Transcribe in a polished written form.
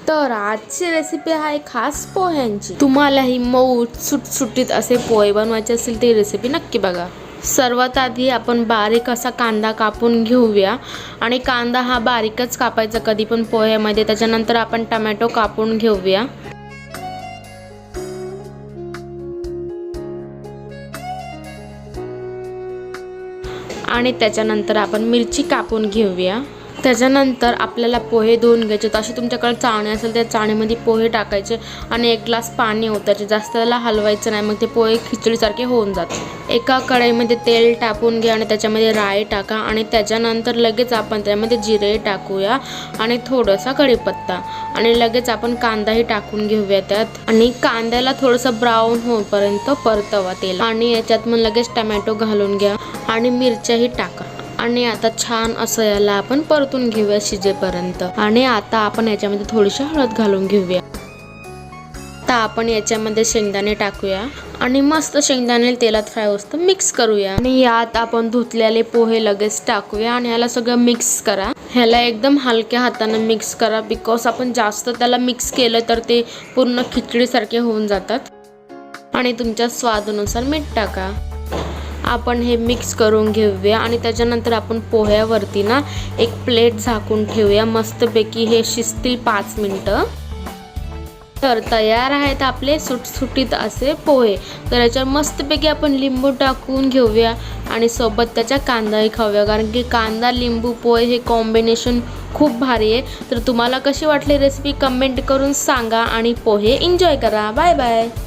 तर आजची रेसिपी आहे खास पोह्यांची। तुम्हालाही मऊ सुटसुटीत असे पोहे बनवायचे असेल तर रेसिपी नक्की बघा। सर्वात आधी आपण बारीक असा कांदा कापून घेऊया आणि कांदा हा बारीकच कापायचा कधी पण पोह्यामध्ये। त्याच्यानंतर आपण टोमॅटो कापून घेऊया आणि त्याच्यानंतर आपण मिरची कापून घेऊया। त्याच्यानंतर आपल्याला पोहे धुवून घ्यायचे। अशी तुमच्याकडे चाळणी असेल त्या चाळणीमध्ये पोहे टाकायचे आणि 1 ग्लास पाणी ओतायचे। जास्त त्याला हलवायचं नाही, मग ते पोहे खिचडीसारखे होऊन जातात। एका कढईमध्ये तेल टाकून घ्या आणि त्याच्यामध्ये राई टाका आणि त्याच्यानंतर लगेच आपण त्यामध्ये जिरे टाकूया आणि थोडासा कढीपत्ता आणि लगेच आपण कांदाही टाकून घेऊया त्यात आणि कांद्याला थोडंसं ब्राऊन होईपर्यंत परतवा तेल आणि याच्यात मग लगेच टोमॅटो घालून घ्या आणि मिरच्याही टाका आणि आता छान असं याला आपण परतून घेऊया शिजेपर्यंत। आणि आता आपण याच्यामध्ये थोडीशी हळद घालून घेऊया। आता आपण याच्यामध्ये शेंगदाणे टाकूया आणि मस्त शेंगदाणे तेलात फ्राय होतं मिक्स करूया आणि यात आपण धुतलेले पोहे लगेच टाकूया आणि याला सगळं मिक्स करा। ह्याला एकदम हलक्या हाताने मिक्स करा, बिकॉज आपण जास्त त्याला मिक्स केलं तर ते पूर्ण खिचडीसारखे होऊन जातात। आणि तुमच्या स्वादानुसार मीठ टाका। आपण हे मिक्स करून घेऊया आणि त्याच्यानंतर आपण पोह्यावरती ना एक प्लेट झाकून ठेवूया। मस्तपैकी हे शिजतील 5 मिनिटं। तर तयार आहेत आपले सुटसुटीत असे पोहे। तर याच्यावर मस्तपैकी आपण लिंबू टाकून घेऊया आणि सोबत त्याच्या कांदाही खाऊया, कारण की कांदा लिंबू पोहे हे कॉम्बिनेशन खूप भारी आहे। तर तुम्हाला कशी वाटली रेसिपी कमेंट करून सांगा आणि पोहे एन्जॉय करा। Bye bye.